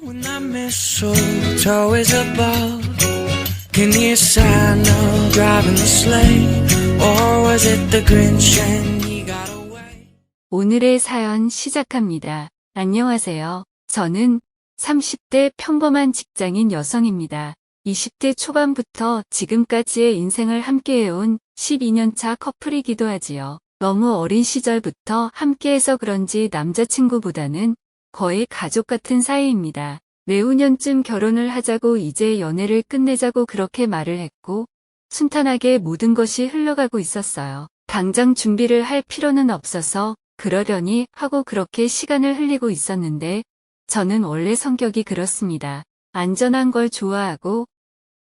When that mistletoe is above, can you sign of driving the sleigh? Or was it the Grinch and he got away? 오늘의 사연 시작합니다. 안녕하세요. 저는 30대 평범한 직장인 여성입니다. 20대 초반부터 지금까지의 인생을 함께해온 12년차 커플이기도 하지요. 너무 어린 시절부터 함께해서 그런지 남자친구보다는 거의 가족 같은 사이입니다. 내후년쯤 결혼을 하자고 이제 연애를 끝내자고 그렇게 말을 했고 순탄하게 모든 것이 흘러가고 있었어요. 당장 준비를 할 필요는 없어서 그러려니 하고 그렇게 시간을 흘리고 있었는데 저는 원래 성격이 그렇습니다. 안전한 걸 좋아하고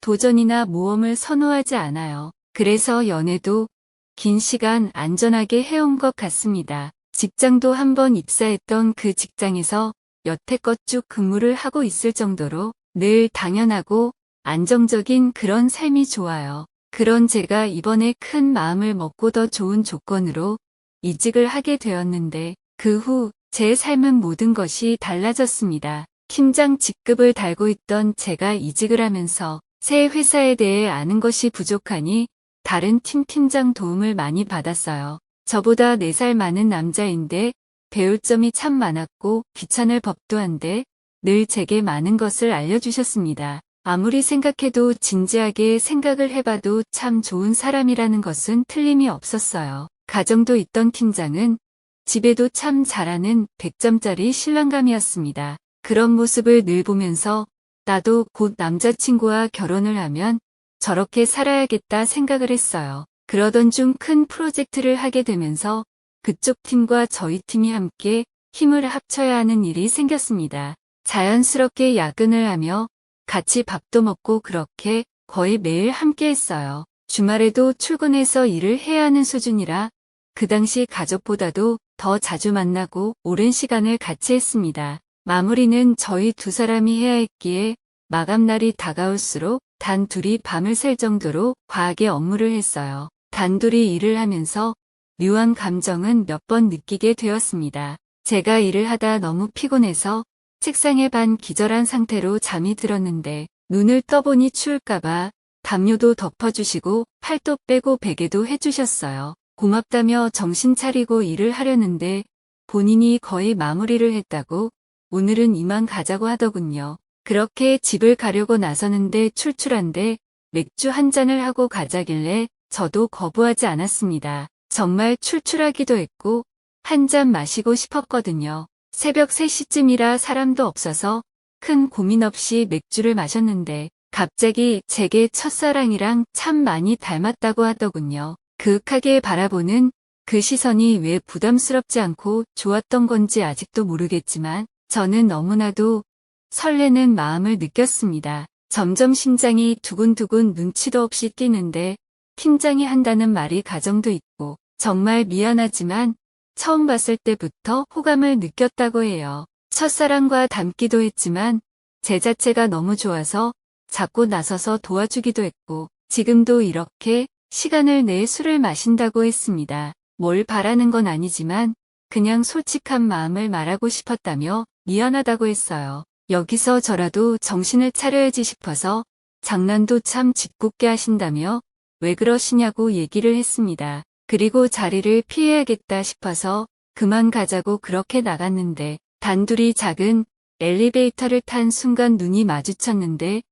도전이나 모험을 선호하지 않아요. 그래서 연애도 긴 시간 안전하게 해온 것 같습니다. 직장도 한번 입사했던 그 직장에서 여태껏 쭉 근무를 하고 있을 정도로 늘 당연하고 안정적인 그런 삶이 좋아요. 그런 제가 이번에 큰 마음을 먹고 더 좋은 조건으로 이직을 하게 되었는데 그 후 제 삶은 모든 것이 달라졌습니다. 팀장 직급을 달고 있던 제가 이직을 하면서 새 회사에 대해 아는 것이 부족하니 다른 팀장 도움을 많이 받았어요. 저보다 4살 많은 남자인데 배울 점이 참 많았고 귀찮을 법도 한데 늘 제게 많은 것을 알려주셨습니다. 아무리 생각해도 진지하게 생각을 해봐도 참 좋은 사람이라는 것은 틀림이 없었어요. 가정도 있던 팀장은 집에도 참 잘하는 100점짜리 신랑감이었습니다. 그런 모습을 늘 보면서 나도 곧 남자친구와 결혼을 하면 저렇게 살아야겠다 생각을 했어요. 그러던 중 큰 프로젝트를 하게 되면서 그쪽 팀과 저희 팀이 함께 힘을 합쳐야 하는 일이 생겼습니다. 자연스럽게 야근을 하며 같이 밥도 먹고 그렇게 거의 매일 함께 했어요. 주말에도 출근해서 일을 해야 하는 수준이라 그 당시 가족보다도 더 자주 만나고 오랜 시간을 같이 했습니다. 마무리는 저희 2사람이 해야 했기에 마감날이 다가올수록 단 둘이 밤을 샐 정도로 과하게 업무를 했어요. 단둘이 일을 하면서 묘한 감정은 몇 번 느끼게 되었습니다. 제가 일을 하다 너무 피곤해서 책상에 반 기절한 상태로 잠이 들었는데 눈을 떠보니 추울까봐 담요도 덮어주시고 팔도 빼고 베개도 해주셨어요. 고맙다며 정신 차리고 일을 하려는데 본인이 거의 마무리를 했다고 오늘은 이만 가자고 하더군요. 그렇게 집을 가려고 나서는데 출출한데 맥주 한 잔을 하고 가자길래 저도 거부하지 않았습니다. 정말 출출하기도 했고 한 잔 마시고 싶었거든요. 새벽 3시쯤이라 사람도 없어서 큰 고민 없이 맥주를 마셨는데 갑자기 제게 첫사랑이랑 참 많이 닮았다고 하더군요. 그윽하게 바라보는 그 시선이 왜 부담스럽지 않고 좋았던 건지 아직도 모르겠지만 저는 너무나도 설레는 마음을 느꼈습니다. 점점 심장이 두근두근 눈치도 없이 뛰는데 팀장이 한다는 말이 가정도 있고 정말 미안하지만 처음 봤을 때부터 호감을 느꼈다고 해요. 첫사랑과 닮기도 했지만 제 자체가 너무 좋아서 자꾸 나서서 도와주기도 했고 지금도 이렇게 시간을 내 술을 마신다고 했습니다. 뭘 바라는 건 아니지만 그냥 솔직한 마음을 말하고 싶었다며 미안하다고 했어요. 여기서 저라도 정신을 차려야지 싶어서 장난도 참 짓궂게 하신다며 왜 그러시냐고 얘기를 했습니다. 그리고 자리를 피해야겠다 싶어서 그만 가자고 그렇게 나갔는데 단둘이 작은 엘리베이터를 탄 순간 눈이 마주쳤는데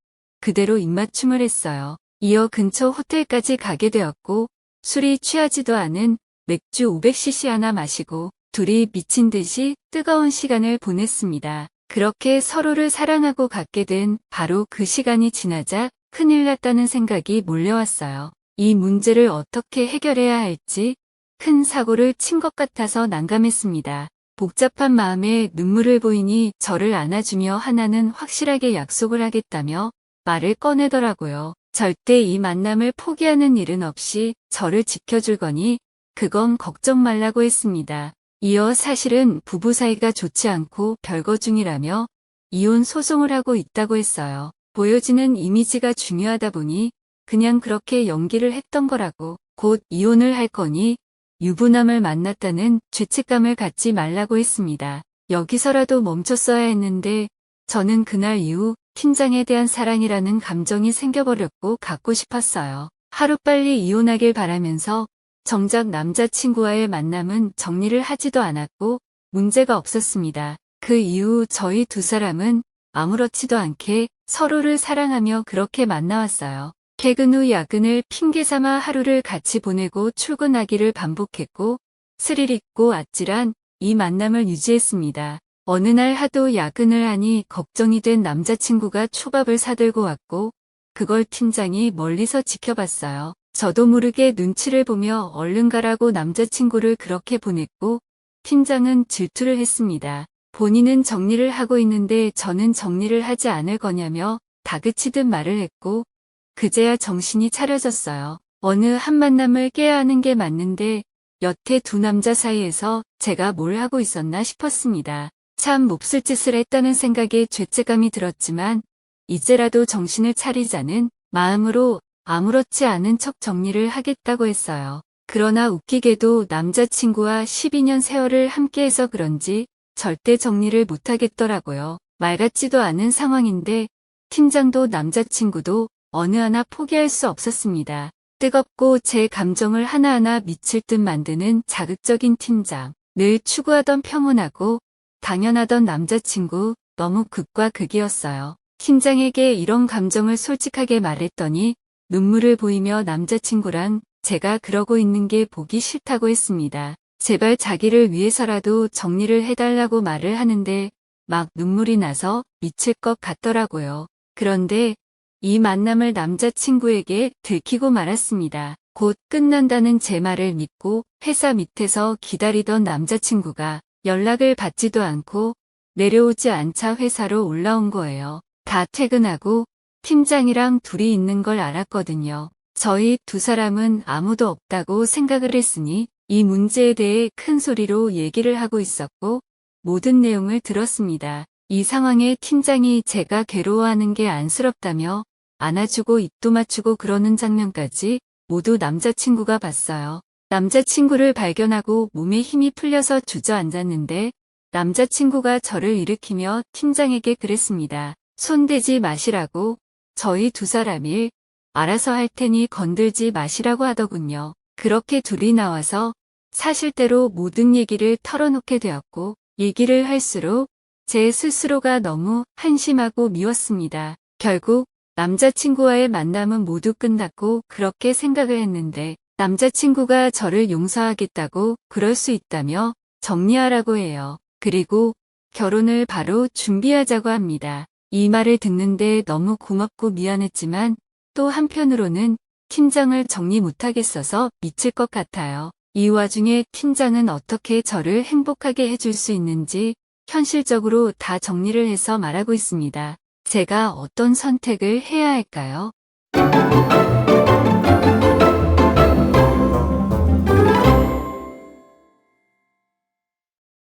그대로 입맞춤을 했어요. 이어 근처 호텔까지 가게 되었고 술이 취하지도 않은 맥주 500cc 하나 마시고 둘이 미친 듯이 뜨거운 시간을 보냈습니다. 그렇게 서로를 사랑하고 갖게 된 바로 그 시간이 지나자 큰일 났다는 생각이 몰려왔어요. 이 문제를 어떻게 해결해야 할지 큰 사고를 친 것 같아서 난감했습니다. 복잡한 마음에 눈물을 보이니 저를 안아주며 하나는 확실하게 약속을 하겠다며 말을 꺼내더라고요. 절대 이 만남을 포기하는 일은 없이 저를 지켜줄 거니 그건 걱정 말라고 했습니다. 이어 사실은 부부 사이가 좋지 않고 별거 중이라며 이혼 소송을 하고 있다고 했어요. 보여지는 이미지가 중요하다 보니 그냥 그렇게 연기를 했던 거라고 곧 이혼을 할 거니 유부남을 만났다는 죄책감을 갖지 말라고 했습니다. 여기서라도 멈췄어야 했는데 저는 그날 이후 팀장에 대한 사랑이라는 감정이 생겨버렸고 갖고 싶었어요. 하루빨리 이혼하길 바라면서 정작 남자친구와의 만남은 정리를 하지도 않았고 문제가 없었습니다. 그 이후 저희 두 사람은 아무렇지도 않게 서로를 사랑하며 그렇게 만나왔어요. 퇴근 후 야근을 핑계삼아 하루를 같이 보내고 출근하기를 반복했고 스릴 있고 아찔한 이 만남을 유지했습니다. 어느 날 하도 야근을 하니 걱정이 된 남자친구가 초밥을 사들고 왔고 그걸 팀장이 멀리서 지켜봤어요. 저도 모르게 눈치를 보며 얼른 가라고 남자친구를 그렇게 보냈고 팀장은 질투를 했습니다. 본인은 정리를 하고 있는데 저는 정리를 하지 않을 거냐며 다그치듯 말을 했고 그제야 정신이 차려졌어요. 어느 한 만남을 깨야 하는 게 맞는데 여태 두 남자 사이에서 제가 뭘 하고 있었나 싶었습니다. 참 몹쓸 짓을 했다는 생각에 죄책감이 들었지만 이제라도 정신을 차리자는 마음으로 아무렇지 않은 척 정리를 하겠다고 했어요. 그러나 웃기게도 남자친구와 12년 세월을 함께해서 그런지 절대 정리를 못하겠더라고요. 말 같지도 않은 상황인데 팀장도 남자친구도 어느 하나 포기할 수 없었습니다. 뜨겁고 제 감정을 하나하나 미칠 듯 만드는 자극적인 팀장. 늘 추구하던 평온하고 당연하던 남자친구 너무 극과 극이었어요. 팀장에게 이런 감정을 솔직하게 말했더니 눈물을 보이며 남자친구랑 제가 그러고 있는 게 보기 싫다고 했습니다. 제발 자기를 위해서라도 정리를 해달라고 말을 하는데 막 눈물이 나서 미칠 것 같더라고요. 그런데 이 만남을 남자친구에게 들키고 말았습니다. 곧 끝난다는 제 말을 믿고 회사 밑에서 기다리던 남자친구가 연락을 받지도 않고 내려오지 않자 회사로 올라온 거예요. 다 퇴근하고 팀장이랑 둘이 있는 걸 알았거든요. 저희 두 사람은 아무도 없다고 생각을 했으니 이 문제에 대해 큰 소리로 얘기를 하고 있었고 모든 내용을 들었습니다. 이 상황에 팀장이 제가 괴로워하는 게 안쓰럽다며 안아주고 입도 맞추고 그러는 장면까지 모두 남자친구가 봤어요. 남자친구를 발견하고 몸에 힘이 풀려서 주저앉았는데 남자친구가 저를 일으키며 팀장에게 그랬습니다. 손대지 마시라고. 저희 두 사람 일 알아서 할 테니 건들지 마시라고 하더군요. 그렇게 둘이 나와서 사실대로 모든 얘기를 털어놓게 되었고 얘기를 할수록 제 스스로가 너무 한심하고 미웠습니다. 결국 남자친구와의 만남은 모두 끝났고 그렇게 생각을 했는데 남자친구가 저를 용서하겠다고 그럴 수 있다며 정리하라고 해요. 그리고 결혼을 바로 준비하자고 합니다. 이 말을 듣는데 너무 고맙고 미안했지만 또 한편으로는 팀장을 정리 못하겠어서 미칠 것 같아요. 이 와중에 팀장은 어떻게 저를 행복하게 해줄 수 있는지 현실적으로 다 정리를 해서 말하고 있습니다. 제가 어떤 선택을 해야 할까요?